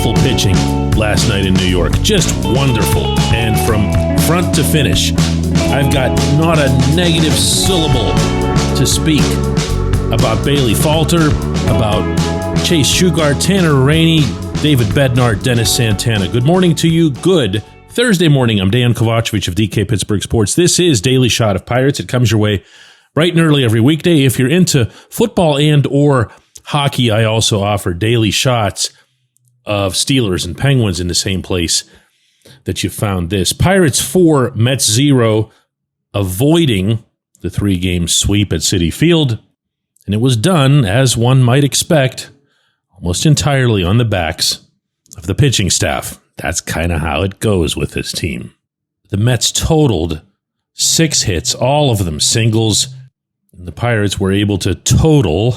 wonderful pitching last night in New York. Just wonderful. And from front to finish, I've got not a negative syllable to speak about Bailey Falter, about Chase Shugart, Tanner Rainey, David Bednar, Dennis Santana. Good morning to you. Good Thursday morning. I'm Dejan Kovacevic of DK Pittsburgh Sports. This is Daily Shot of Pirates. It comes your way bright and early every weekday. If you're into football and or hockey, I also offer daily shots of Steelers and Penguins in the same place that you found this. Pirates 4, Mets 0, avoiding the 3-game sweep at Citi Field. And it was done, as one might expect, almost entirely on the backs of the pitching staff. That's kind of how it goes with this team. The Mets totaled 6 hits, all of them singles. And the Pirates were able to total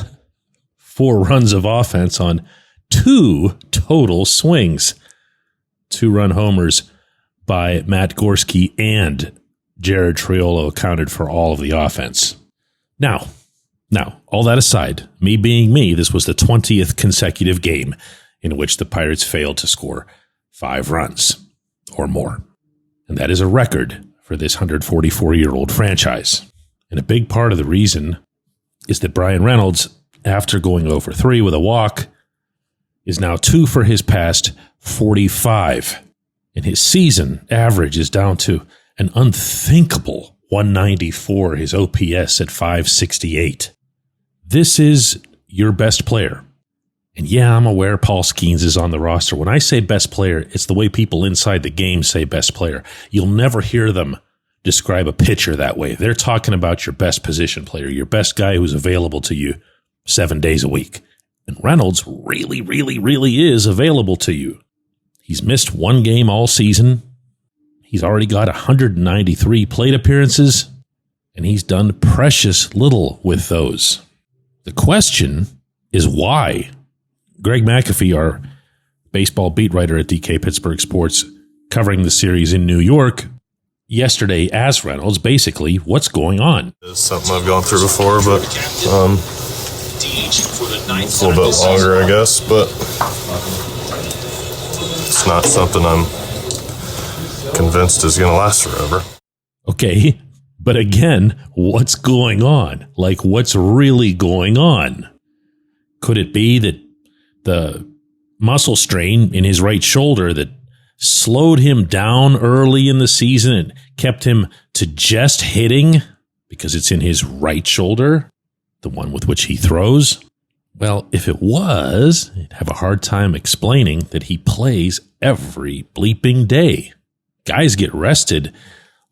4 runs of offense on 2 total swings. 2-run homers by Matt Gorski and Jared Triolo accounted for all of the offense. Now, all that aside, me being me, this was the 20th consecutive game in which the Pirates failed to score 5 runs or more. And that is a record for this 144-year-old franchise. And a big part of the reason is that Bryan Reynolds, after going 0-for-3 with a walk, is now 2 for his past 45. And his season average is down to an unthinkable 194, his OPS at 568. This is your best player. And yeah, I'm aware Paul Skeens is on the roster. When I say best player, it's the way people inside the game say best player. You'll never hear them describe a pitcher that way. They're talking about your best position player, your best guy who's available to you 7 days a week. And Reynolds really, really, really is available to you. He's missed 1 game all season. He's already got 193 plate appearances, and he's done precious little with those. The question is why? Greg McAfee, our baseball beat writer at DK Pittsburgh Sports, covering the series in New York yesterday, asked Reynolds basically what's going on. It's something I've gone through before, but it's a little bit longer, I guess, but it's not something I'm convinced is going to last forever. Okay, but again, what's going on? Like, what's really going on? Could it be that the muscle strain in his right shoulder that slowed him down early in the season and kept him to just hitting because it's in his right shoulder, the one with which he throws? Well, if it was, I'd have a hard time explaining that he plays every bleeping day. Guys get rested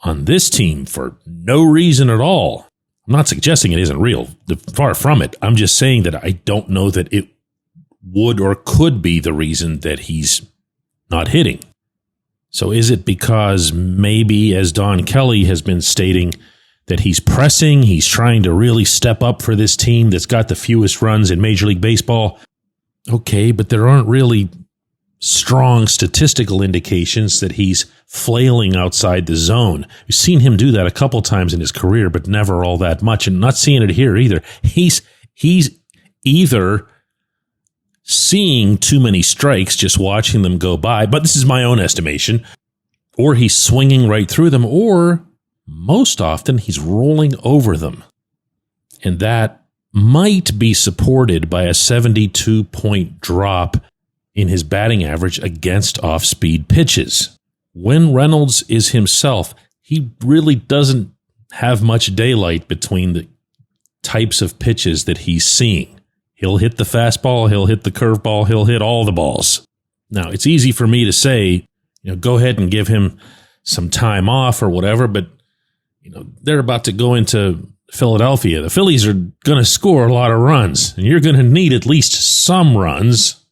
on this team for no reason at all. I'm not suggesting it isn't real. Far from it. I'm just saying that I don't know that it would or could be the reason that he's not hitting. So is it because maybe, as Don Kelly has been stating, that he's pressing, he's trying to really step up for this team that's got the fewest runs in Major League Baseball? Okay, but there aren't really strong statistical indications that he's flailing outside the zone. We've seen him do that a couple times in his career, but never all that much, and not seeing it here either. He's either seeing too many strikes, just watching them go by, but this is my own estimation, or he's swinging right through them, or most often he's rolling over them. And that might be supported by a 72-point drop in his batting average against off-speed pitches. When Reynolds is himself, he really doesn't have much daylight between the types of pitches that he's seeing. He'll hit the fastball, he'll hit the curveball, he'll hit all the balls. Now, it's easy for me to say, go ahead and give him some time off or whatever, but they're about to go into Philadelphia. The Phillies are going to score a lot of runs, and you're going to need at least some runs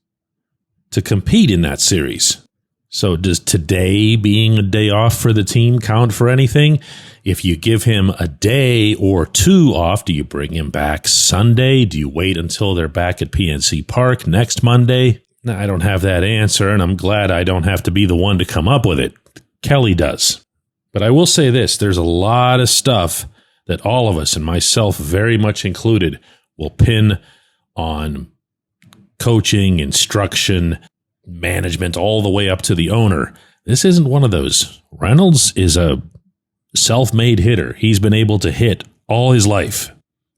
to compete in that series. So does today being a day off for the team count for anything? If you give him a day or 2 off, do you bring him back Sunday? Do you wait until they're back at PNC Park next Monday? Now, I don't have that answer, and I'm glad I don't have to be the one to come up with it. Kelly does. But I will say this, there's a lot of stuff that all of us, and myself very much included, will pin on coaching, instruction, management all the way up to the owner. This isn't one of those. Reynolds is a self-made hitter. He's been able to hit all his life.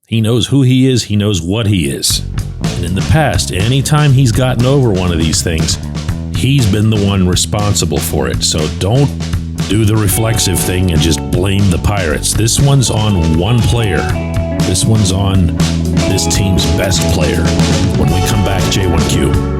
He knows who he is. He knows what he is. And in the past, anytime he's gotten over one of these things, he's been the one responsible for it. So don't do the reflexive thing and just blame the Pirates. This one's on one player. This one's on this team's best player. When we come back, J1Q.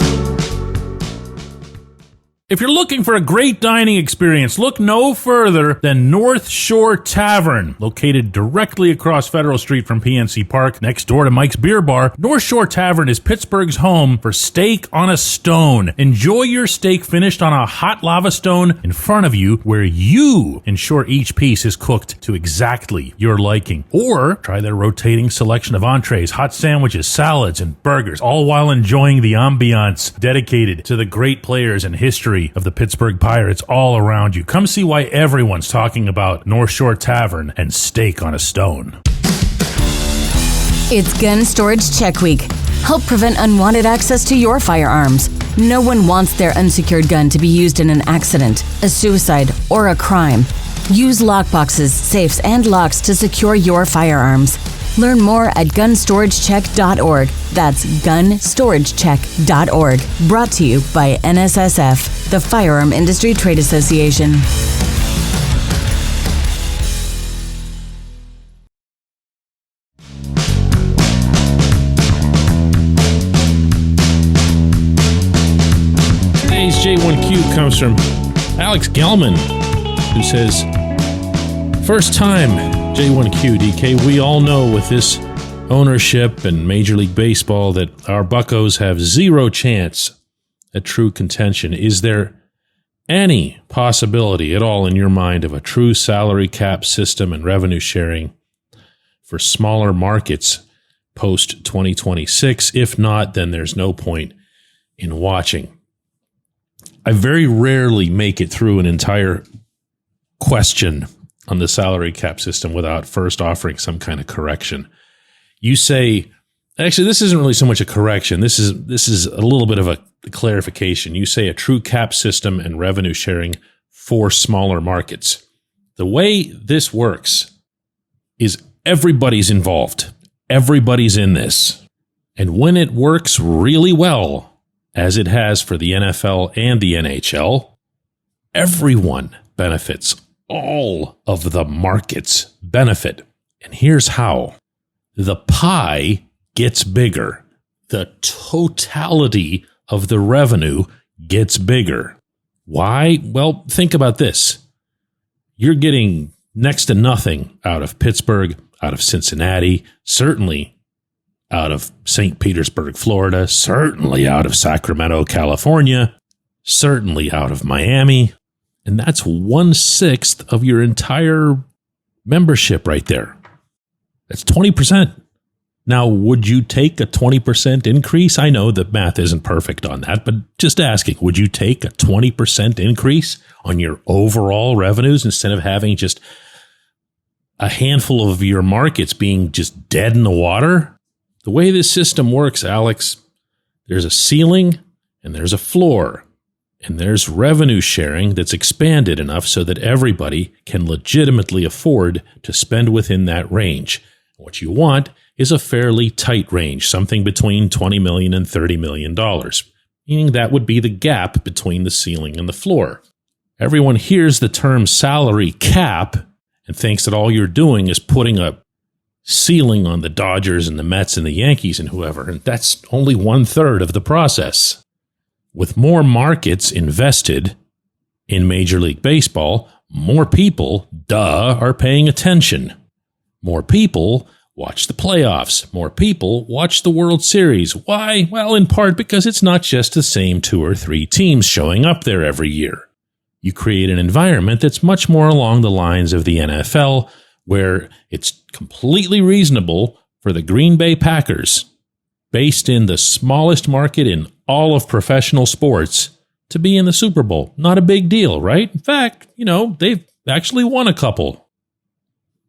If you're looking for a great dining experience, look no further than North Shore Tavern. Located directly across Federal Street from PNC Park, next door to Mike's Beer Bar, North Shore Tavern is Pittsburgh's home for steak on a stone. Enjoy your steak finished on a hot lava stone in front of you, where you ensure each piece is cooked to exactly your liking. Or try their rotating selection of entrees, hot sandwiches, salads, and burgers, all while enjoying the ambiance dedicated to the great players and history of the Pittsburgh Pirates all around you. Come see why everyone's talking about North Shore Tavern and steak on a stone. It's Gun Storage Check Week. Help prevent unwanted access to your firearms. No one wants their unsecured gun to be used in an accident, a suicide, or a crime. Use lockboxes, safes, and locks to secure your firearms. Learn more at gunstoragecheck.org. That's gunstoragecheck.org. Brought to you by NSSF, the Firearm Industry Trade Association. Today's J1Q comes from Alex Gelman, who says, first time J1Q, DK, we all know with this ownership and Major League Baseball that our Buccos have zero chance at true contention. Is there any possibility at all in your mind of a true salary cap system and revenue sharing for smaller markets post 2026? If not, then there's no point in watching. I very rarely make it through an entire question on the salary cap system without first offering some kind of correction. You say, actually, this isn't really so much a correction. This is a little bit of a clarification. You say a true cap system and revenue sharing for smaller markets. The way this works is everybody's involved. Everybody's in this. And when it works really well, as it has for the NFL and the NHL, everyone benefits. All of the markets benefit. And here's how. The pie gets bigger. The totality of the revenue gets bigger. Why? Well, think about this. You're getting next to nothing out of Pittsburgh, out of Cincinnati, certainly out of St. Petersburg, Florida, certainly out of Sacramento, California, certainly out of Miami. And that's 1/6 of your entire membership right there. That's 20%. Now, would you take a 20% increase? I know that math isn't perfect on that, but just asking, would you take a 20% increase on your overall revenues instead of having just a handful of your markets being just dead in the water? The way this system works, Alex, there's a ceiling and there's a floor. And there's revenue sharing that's expanded enough so that everybody can legitimately afford to spend within that range. What you want is a fairly tight range, something between $20 million and $30 million, meaning that would be the gap between the ceiling and the floor. Everyone hears the term salary cap and thinks that all you're doing is putting a ceiling on the Dodgers and the Mets and the Yankees and whoever, and that's only 1/3 of the process. With more markets invested in Major League Baseball, more people, are paying attention. More people watch the playoffs. More people watch the World Series. Why? Well, in part because it's not just the same 2 or 3 teams showing up there every year. You create an environment that's much more along the lines of the NFL, where it's completely reasonable for the Green Bay Packers, based in the smallest market in all of professional sports, to be in the Super Bowl. Not a big deal, right? In fact, they've actually won a couple.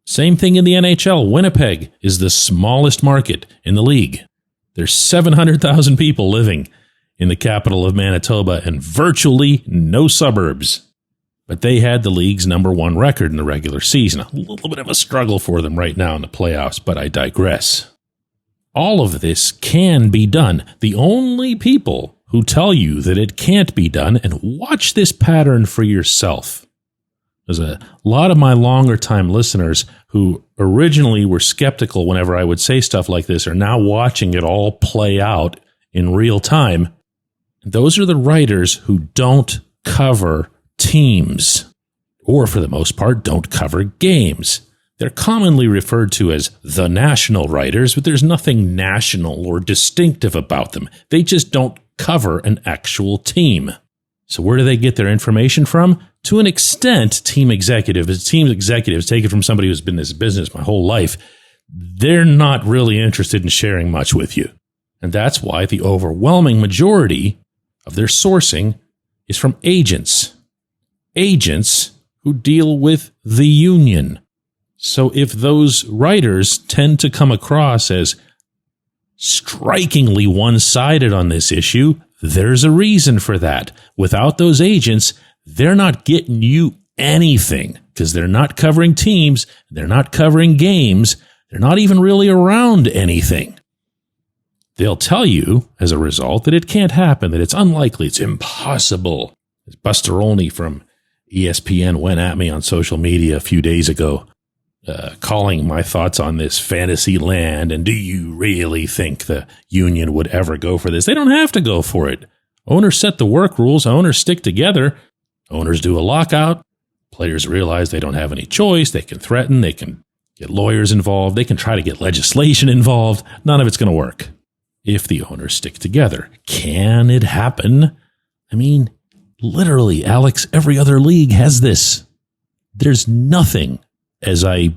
Same thing in the NHL. Winnipeg is the smallest market in the league. There's 700,000 people living in the capital of Manitoba and virtually no suburbs. But they had the league's #1 record in the regular season. A little bit of a struggle for them right now in the playoffs, but I digress. All of this can be done. The only people who tell you that it can't be done, and watch this pattern for yourself. There's a lot of my longer time listeners who originally were skeptical whenever I would say stuff like this are now watching it all play out in real time. Those are the writers who don't cover teams, or for the most part, don't cover games. They're commonly referred to as the national writers, but there's nothing national or distinctive about them. They just don't cover an actual team. So where do they get their information from? To an extent, team executives take it from somebody who's been in this business my whole life. They're not really interested in sharing much with you. And that's why the overwhelming majority of their sourcing is from agents. Agents who deal with the union. So if those writers tend to come across as strikingly one-sided on this issue, there's a reason for that. Without those agents, they're not getting you anything because they're not covering teams, they're not covering games, they're not even really around anything. They'll tell you, as a result, that it can't happen, that it's unlikely, it's impossible. As Buster Olney from ESPN went at me on social media a few days ago, calling my thoughts on this fantasy land, and do you really think the union would ever go for this? They don't have to go for it. Owners set the work rules. Owners stick together. Owners do a lockout. Players realize they don't have any choice. They can threaten. They can get lawyers involved. They can try to get legislation involved. None of it's going to work if the owners stick together. Can it happen? I mean, literally, Alex, every other league has this. There's nothing, as I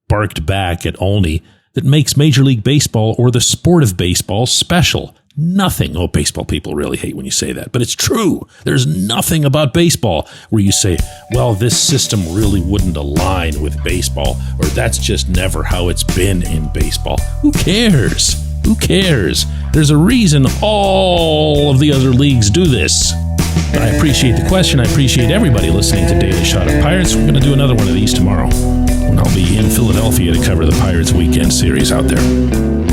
barked back at Olney, that makes Major League Baseball or the sport of baseball special. Nothing. Oh, baseball people really hate when you say that, but it's true. There's nothing about baseball where you say, well, this system really wouldn't align with baseball, or that's just never how it's been in baseball. Who cares? Who cares? There's a reason all of the other leagues do this. I appreciate the question. I appreciate everybody listening to Daily Shot of Pirates. We're going to do another one of these tomorrow, and I'll be in Philadelphia to cover the Pirates weekend series out there.